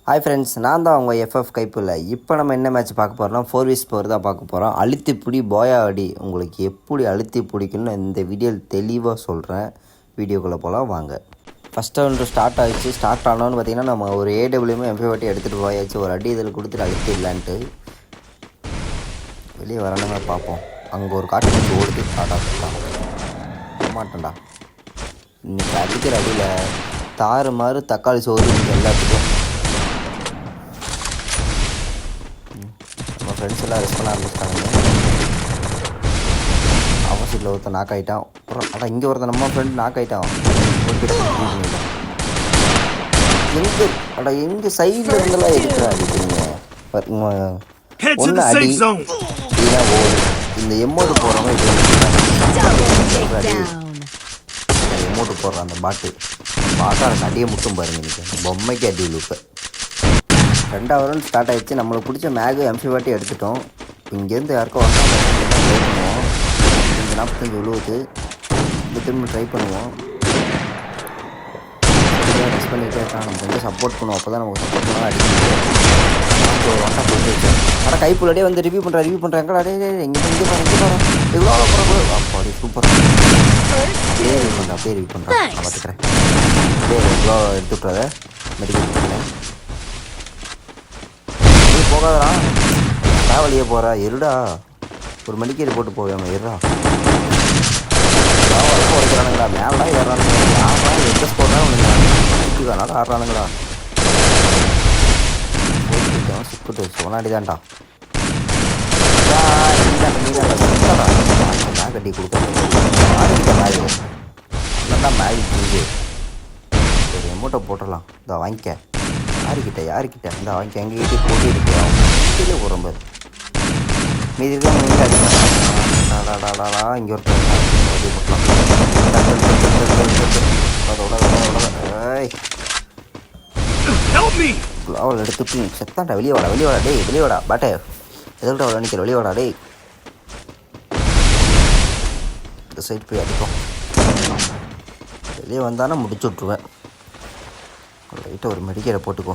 Hi friends, நான் தான் உங்கள் எஃப்எஃப் கைப்பில்லை. இப்போ நம்ம என்ன மேட்ச் பார்க்க போகிறோம்னா 4v4 தான் பார்க்க போகிறோம். அழுத்தி பிடி போயா அடி. உங்களுக்கு எப்படி அழுத்தி பிடிக்குன்னு இந்த வீடியோவில் தெளிவாக சொல்கிறேன். வீடியோக்குள்ளே போகலாம் வாங்க. ஃபஸ்ட்டு ஒன்று ஸ்டார்ட் ஆகிடுச்சு. ஸ்டார்ட் ஆனோன்னு பார்த்தீங்கன்னா நம்ம ஒரு ஏடபிள்யூமே எம்பி வாட்டி எடுத்துகிட்டு போயாச்சு. ஒரு அடி இதில் கொடுத்துட்டு அழுத்திடலான்ட்டு வெளியே வரணுமே பார்ப்போம். அங்கே ஒரு காட்டு வச்சு ஓடுது. மாட்டேன்டா. இன்னைக்கு அடிக்கிற அடியில் தாறு மாறு தக்காளி சோறு எல்லாத்துக்கும். நம்ம ஃப்ரெண்ட்ஸ் எல்லாம் ரெஸ்ட் பண்ண ஆரம்பிச்சிட்டாங்க. ஆப்போசிட்டில் ஒருத்தன் நாக் ஆகிட்டான். அதான் இங்கே ஒருத்தன் நம்ம ஃப்ரெண்ட் நாக் ஆகிட்டான். எங்கே சைடில் இருந்தெல்லாம் எடுக்கிறா அடிக்கிறீங்க. ஒன்று அடி இல்லைன்னா ஓடு. இந்த எம்மோடு போகிறவங்க எம்மோட்டு போடுறான். அந்த பாட்டான அடியை மட்டும் பாருங்க. இன்றைக்கி பொம்மைக்கு அடி விழுப்பு. ரெண்டாவது ரவுண்ட் ஸ்டார்ட் ஆகிடுச்சு. நம்மளுக்கு பிடிச்ச மேகு எம்சி வாட்டி எடுத்துட்டோம். இங்கேருந்து யாருக்கும் வரணும். ட்ரை பண்ணுவோம். இந்த 45 விழுவுது. இந்த திரும்ப ட்ரை பண்ணுவோம். மிஸ் பண்ணிகிட்டே இருக்கான். நம்ம கொஞ்சம் சப்போர்ட் பண்ணுவோம். அப்போ தான் நமக்கு சப்போர்ட் பண்ணால் அடிக்கணும். ஒரு வட்டம் போட்டு வச்சேன். ஆனால் கைப்புள்ளே வந்து ரிவ்யூ பண்ணுறேன் எங்கே அடே எங்கே போகிறேன் எவ்வளோ போகிறேன். அப்படி சூப்பர். அப்படியே ரிவ்யூ பண்ணுறேன். நான் பார்த்துக்கிறேன். அப்படியே எவ்வளோ எடுத்து விட்றத மெடிக்கல் பண்ணுறேன். நீ போகாதடா, டிராவலியே போகிறா. இருடா, ஒரு மெடிக்கல் போட்டு போவேன். இருடா உடைக்கிறானுங்களா, மேலாம் ஏறானுங்களா, யாரெல்லாம் எக்ஸஸ் போடுறா உனக்கு ஆடுறானுங்களா. சுக்கிட்டு சோனாடி தான்டா. மேக் கட்டி கொடுக்குறேன். மேகி தூங்கு. ஒரு எமௌண்ட்டை போட்டுடலாம். இதை வாங்கிக்க. யாருக்கிட்ட இந்த வாங்கிக்க. எங்கள் வீட்டுக்கு போட்டு இருக்கு உடம்பு மீதி இருக்க அதிகமாகடாடாடா. இங்கே ஒருத்தர் அவள் எடுத்துட்டு செத்தான்டா. வெளியே வாடா டேய், வெளியே வாடா பாட்டே. எதுக்கிட்ட அவளை நிற்கிற, வெளியே வாடா டேய். இந்த சைடு போய் அடிப்போம். வெளியே வந்தானா முடிச்சு விட்ருவேன். லைட்டாக ஒரு மெடிக்கலை போட்டுக்கோ.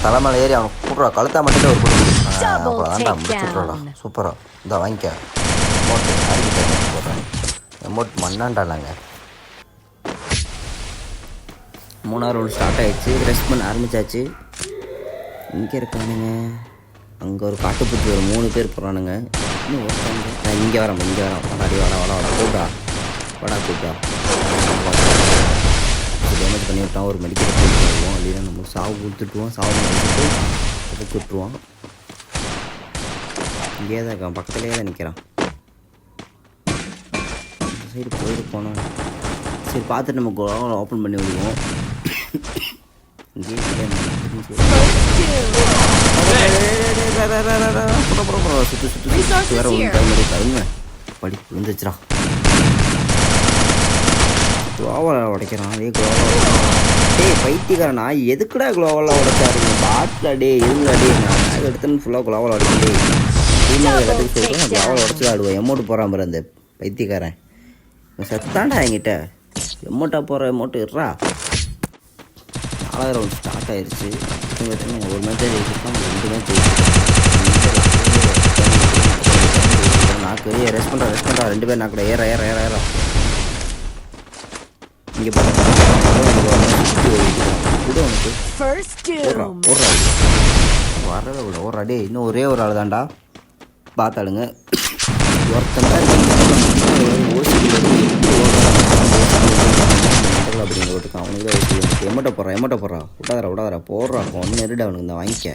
தலைமையில ஏறி அவனை கூப்பிட்றா. கழுத்தா மட்டும் ஒரு போட்டு அவ்வளோதான்டா, முடிச்சு விட்றா. சூப்பராக இந்த வாங்கிக்க. அமௌண்ட் போடுறேன். அமௌண்ட் மண்ணாண்டாலாங்க. 3ஆவது ரவுண்ட் ஸ்டார்ட் ஆகிடுச்சு. ரெஸ்ட் பண்ண ஆரம்பித்தாச்சு. இங்கே இருக்கானுங்க. அங்கே ஒரு காட்டுப்பூச்சி ஒரு 3 பேர் போகிறானுங்க. இன்னும் நான் இங்கே வரேன். வாடாடி வாடா கூப்பிட்டா. டேமேஜ் பண்ணி விட்டான். ஒரு மெடிக்கல் போட்டு வருவோம். இல்லைன்னா நம்ம சாவு கொடுத்துட்டுவோம். சாவு கொடுத்துட்டு புதைச்சி விட்ருவோம். இங்கே தான் இருக்கான். பக்கத்துலேயே தான் நிற்கிறான். இந்த சைடு போயிட்டு போனோம். சரி பார்த்துட்டு நம்ம கோலம் ஓப்பன் பண்ணி விடுவோம். சுற்றி வேற ஒன்று டைம் கருங்க படி விழுந்துச்சுரா. குளோவலாக உடைக்கிறான். பைத்தியக்காரனா எதுக்குடா குளோவலாக உடைச்சாருங்க. பாட்டில் டே இருங்கடா டே. நான் எடுத்துன்னு ஃபுல்லாக குளோவலாக உடைக்கே. எல்லாத்துக்கும் சொல்கிறேன். குளோவலாக உடச்சி ஆடுவேன். எமௌண்ட்டு போகிறான் பாரு அந்த பைத்தியக்காரன். செத்தான்டா என்கிட்ட. எமௌண்ட்டாக போகிற எமௌண்ட்டு இருறா. 4ஆவது ரவுண்ட் ஸ்டார்ட் ஆயிடுச்சு. ஒரு மேட்ச் ஜெயிச்சிருக்கோம். 2 மேட்ச் நாக்கு வெளியே ரெஸ்ட் பண்ணுறா. 2 பேர் நாக்கூட ஏற இங்கே வரவே விட ஒரு அடி. இன்னும் ஒரே ஒரு ஆள் தான்டா. பார்த்தாளுங்க ஒருத்தன் அப்படிங்கிற ஓட்டுக்கு அவனுக்கு எமௌண்ட்டை போடுறா. விடாதரா போடுறா. ஒன்று இருடா அவனுக்கு இந்த வாங்கிக்க.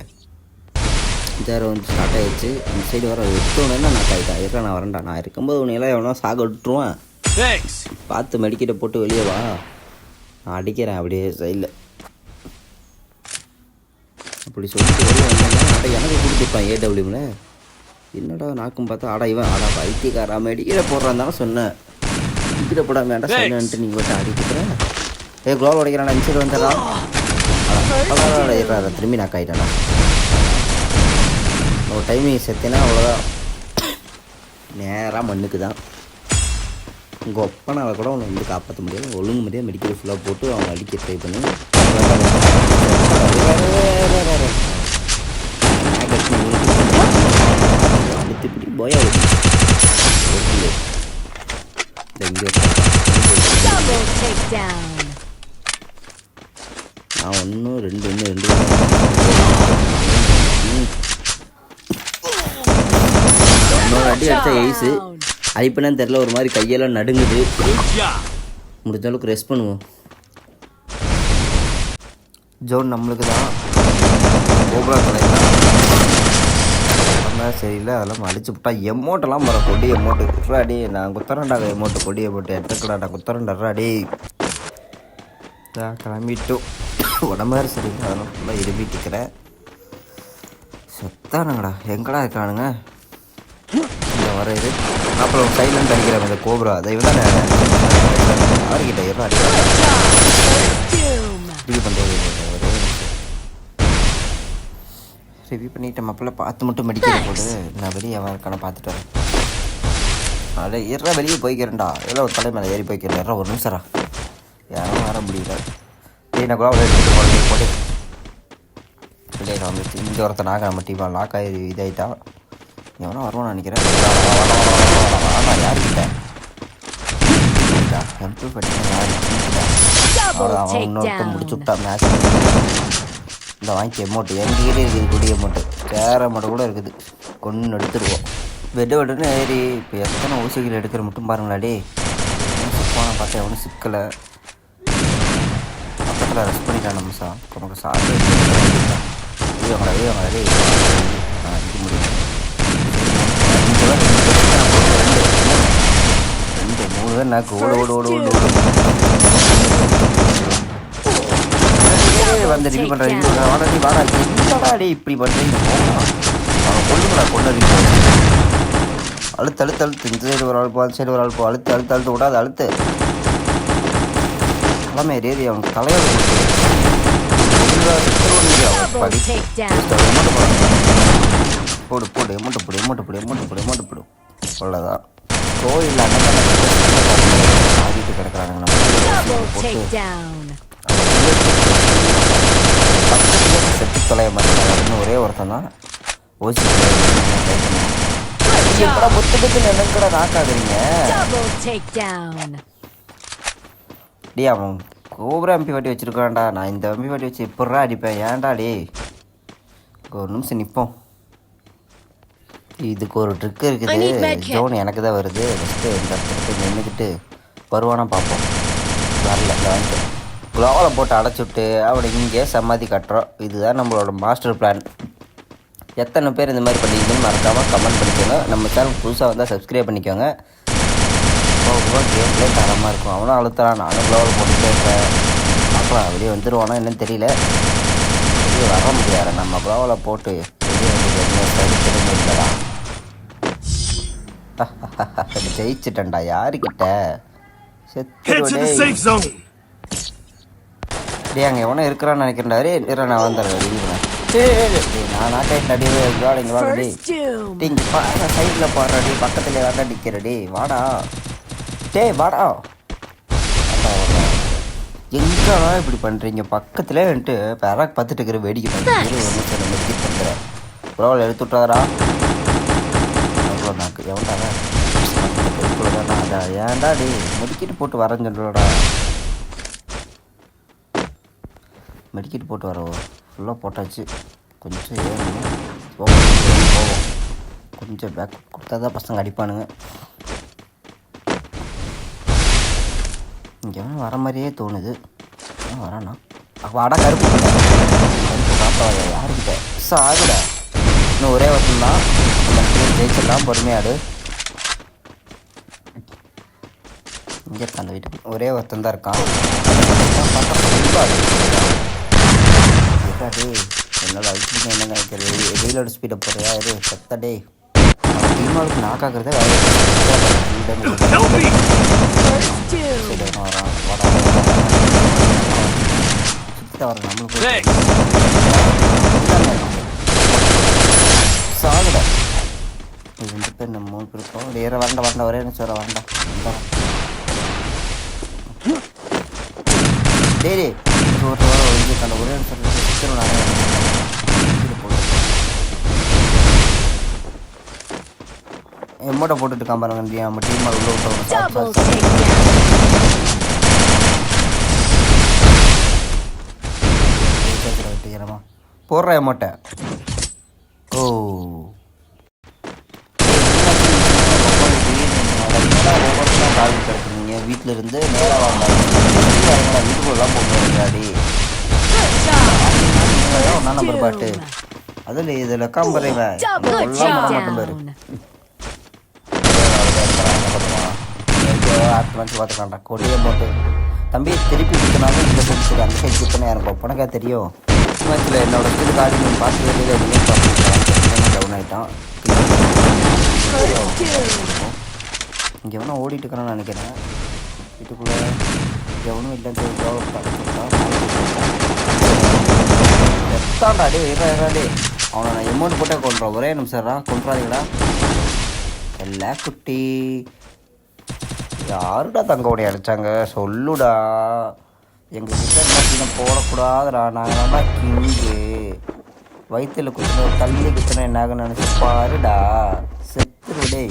இந்த வந்து ஸ்டார்ட் ஆகிடுச்சு. இந்த சைடு வர எடுத்தோன்னா நான் ஆகிட்டா. நான் வரேன்டா. நான் இருக்கும்போது உன்னையெல்லாம் எவனோ சாக விட்டுருவேன். பார்த்து மெடிக்கிட்ட போட்டு வெளியே வா. நான் அடிக்கிறேன் அப்படியே சைடில். அப்படி சொல்லிட்டு வெளியே வந்தாங்க. எனக்கு கொடுத்துருப்பான் ஏடபிள்யூவில். என்னடா நாக்கும் பார்த்தா இவன் பைத்தியக்காரா மெடிக்கிற போடுறான் தானே சொன்னேன். மெடிக்கிற போடாம வேண்டாம் சொன்னேன்ட்டு நீங்கள் போட்டு அடிக்கிறேன். குளோவல் உடைக்கிறான். இன்சைடு வந்துடா. திரும்பி நாக் ஆகிட்டானா. ஒரு டைமிங் செத்தினா அவ்வளோதான். நேராக மண்ணுக்கு தான். உங்கள் ஒப்பனாவை கூட அவனை வந்து காப்பாற்ற முடியாது. ஒழுங்கு முடியாது மெடிக்கல் ஃபுல்லாக போட்டு அவனை அடிக்க ட்ரை பண்ணி போயா ஓடி நான் ஒன்றும் ரெண்டு இன்னொரு அடி அடித்தா எய்ஸு அடிப்பேன்னு தெரில, ஒரு மாதிரி கையெல்லாம் நடுங்குது. முடிஞ்ச அளவுக்கு ரெஸ்ட் பண்ணுவோம். ஜோன் நம்மளுக்கு தான், கோப்ரா கிடையாது சரியில்லை. அதெல்லாம் அடிச்சு விட்டா எமௌண்ட்டெல்லாம் வர கொடி எமௌண்ட்டு அடி. நான் குத்தரண்டாக எமௌண்ட்டு கொடி எமௌண்ட்டு எடுத்துக்கலாட்டா குத்தரண்டா அடி. கிளம்பிட்டோம். உடம்பு சரியில்லை, அதெல்லாம் ஃபுல்லாக இருமிட்டிக்கிறேன். செத்தானுங்கடா, எங்கடா இருக்கானுங்க? இந்த வர இது அப்புறம் சைலண்ட் அடிக்கிறேன் இந்த கோப்ரா. அதை விட யாருக்கிட்ட எல்லாம் அடிக்கிறாங்க இது பண்ணுறது. ரிவ்யூ பண்ணிவிட்டு மாப்பிள்ள பார்த்து மட்டும் மெடிக்கல் போட்டு நான் வெளியே இருக்கான பார்த்துட்டு வரேன். அதே இறா வெளியே போய்க்கிறேன்டா, எல்லாம் ஒரு தலை மேலே ஏறி போய்க்கிறேன். இறா ஒரு நிமிஷரா, யாரும் வர முடியல. நான் கூட எடுத்துகிட்டு போட்டு வெளியே வந்துச்சு. இங்கே ஒருத்தர் நாங்கள் நம்ம டீமாக லாக் ஆகி இதாகிட்டா. எவனோ வருவான்னு நினைக்கிறேன். யாருக்கிட்ட எம்பி படிக்கிறேன் அவன் இன்னொருத்தன் முடிச்சு விட்டான் மேட்ச். இந்த வாங்கி எமௌண்ட்டு எங்ககிட்டே இருக்குது, குடி எமௌண்ட்டு கேர அமௌண்ட்டு கூட இருக்குது. கொண்டு எடுத்துருவோம் வெடுன்னு ஏறி. இப்போ எத்தனை ஊசிகள் எடுக்கிற மட்டும் பாருங்களாடே. போனால் பார்த்தா எவனும் சிக்கலை பக்கத்தில் ரெஸ்ட் பண்ணிட்டான். நம்ம உனக்கு சாப்பிட்டு வாங்கடா அடிக்க முடியும். 2 3 நான் ஓடு வந்து ரிவ்யூ பண்ணுறேன். வாடாடி இப்படி பண்ணுறீங்க, அவன் கொண்டு அழுத்து இந்த சைடு ஒரு ஆள் போ, அந்த சைடு ஒரு ஆள் போ. அழுத்து விடாது, அழுத்து எல்லாமே ரேதி. அவனுக்கு தலையோடு போடு எமௌண்ட் போடு. அவ்வளோதான். கோயில் ஆகிட்டு கிடக்குறானுங்க. செத்து தொலைய மாட்டேங்கிறாங்க. ஒரே ஒருத்தன் தான் ஓசி புத்துக்கு நினைக்கூட நாக்காதுறீங்க. டே அவன் கோபுரா எம்பி வாட்டி வச்சுருக்கான்டா. நான் இந்த எம்பி வாட்டி வச்சு எப்பட்றா அடிப்பேன்? ஏன்டா டே ஒரு நிமிஷம் நிற்போம். இதுக்கு ஒரு ட்ரிக் இருக்குது. ஜோன் எனக்கு தான் வருது. ஃபஸ்ட்டு இந்த இடத்துக்கு நின்றுக்கிட்டு வருவானா பார்ப்போம். வரல வாங்கிட்டு குளோவில் போட்டு அடைச்சிவிட்டு அவனை இங்கே சமாதி கட்டுறோம். இதுதான் நம்மளோட மாஸ்டர் பிளான். எத்தனை பேர் இந்த மாதிரி பண்ணிக்கிங்கன்னு மறக்காமல் கமெண்ட் பண்ணிக்கோங்க. நம்ம சேனல் புதுசாக வந்தால் சப்ஸ்கிரைப் பண்ணிக்கோங்க. கேம் பிளே தரமாக இருக்கும். அவனும் அழுத்தலாம், நானும் குளோவில் போட்டுட்டே இருப்பேன். பார்க்கலாம் வெளியே வந்துடுவானா என்னன்னு தெரியல. வெளியே வர முடியாது. நம்ம குளோவில் போட்டு ஜெயிச்சிட்டேன்டா. யாருக்கிட்ட செத்து டே அங்கே எவனோ இருக்கிறான்னு நினைக்கிறேன்டாரு. நான் வந்துடுறேன். நான் நாட்டாடி இங்கே வாடடி. இங்கே பாரு சைடில் போடுறடி, பக்கத்துலேயே வாடா நிற்கிறடி. வாடா வாடா. எங்கடா இப்படி பண்ணுறீங்க? பக்கத்துலேயே வந்துட்டு பேராக் பார்த்துட்டு இருக்கிற வேடிக்கை பண்ணுறேன். மெடிக்கேட் பண்ணுறேன். பரவாயில்ல எடுத்து விட்டாரா நாக்கு எவன்டாடா அதான் ஏன்டா டே மெடிக்கெட் போட்டு வரேன்னு சொல்கிறோடா. மெடிக்கெட் போட்டு வர ஃபுல்லாக போட்டாச்சு. கொஞ்சம் ஏறணும் போவோம். கொஞ்சம் பேக் கொடுத்தா தான் பசங்க அடிப்பானுங்க. இங்கே வர மாதிரியே தோணுது. வரானா வாடா கருப்பு காப்பா யாருக்கிட்ட ஆகுல. இன்னும் ஒரே வருஷம் தான் ஜெயிச்சிடலாம். பொறுமையாடு. இங்கே இருக்கான் அந்த வீட்டுக்கு. ஒரே ஒருத்தன் தான் இருக்கான். என்னால் அழிச்சு என்ன நினைக்கிறது? ரீலோட ஸ்பீடை போடுறியா? இது சத்தடே டீமாவுக்கு நாக்காக்குறதே வரான். சுற்றி வர நம்மளுக்கு சாகுடா. இது 2 பேர் நம்ம 3 பேர் இருக்கோம். வேற வரண்டா ஒரே நினச்சி வரண்டா. டேரி அந்த ஒரே எம்மோட்டை போட்டுட்டு இருக்கான் பாருங்க நம்ம டீம் உள்ள விட்டு வெட்டிக்கிறமா போடுற எம்மோட்டை. ஓ கால் கிடக்குறீங்க வீட்டில் இருந்து நேராக வாங்க வீட்டுக்குள்ளெல்லாம் போட்டு அடி ஒன்றா நம்பர் பாட்டு அதில் இதில் காம்பறைவன் மட்டும் பேர் பார்த்துக்காண்டா கொடியை போட்டு தம்பி திருப்பி குத்தினாலும் இந்த சைடு அந்த சைடு குத்தினா எனக்கு உனக்கா தெரியும். மேட்ச்சில் என்னோட ஸ்கில் காடி நீங்கள் பார்த்து வெளியில் எதுவுமே பார்த்துக்கலாம் டவுன் ஆகிட்டான். இங்கே வேணா ஓடிட்டு இருக்கிறான்னு நினைக்கிறேன். வீட்டுக்குள்ளே எவனும் இல்லைன்னு எத்தாண்டா டே இறாடே அவனை நான் எமௌண்ட் போட்டே கொண்டுறான். ஒரே நிமிஷம்டா கொண்டுறாதீங்கடா எல்லா குட்டி. யாருடா தங்க உடைய அடித்தாங்க சொல்லுடா. எங்கள் கிட்ட போடக்கூடாதுடா. நாங்கள் நல்லா கிங்கு வயிற்றில் குத்துன தள்ளி குத்துனா என்னாகன்னு நினச்சி பாருடா செத்துருடே.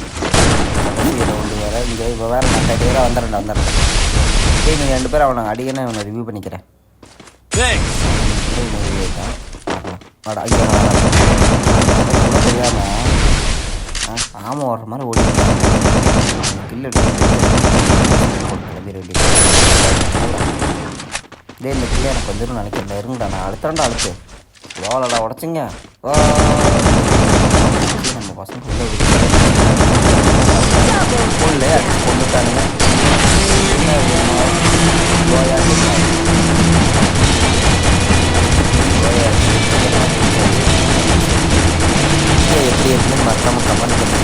ஒன்று வேறு இங்கே இப்போ வேறு நான் கட்டியராக வந்துடுறேன். டேய் நீங்கள் 2 பேரும் அவனை அடிக்கணும் அவனை ரிவ்யூ பண்ணிக்கிறேன். தெரியாமல் ஆமாம் ஓடுற மாதிரி ஓடி கில்லு டே இந்த கில்லை எனக்கு வந்துடும் நினைக்கிறேன். இருங்கடா நான் அழுத்தாண்டா அழுத்து வாழடா உடச்சிங்க நம்ம பசங்க உள்ளே அடிச்சு கொண்டுட்டானுங்க. எப்படி இருக்குன்னு மறக்காம கமெண்ட் பண்ணுங்க.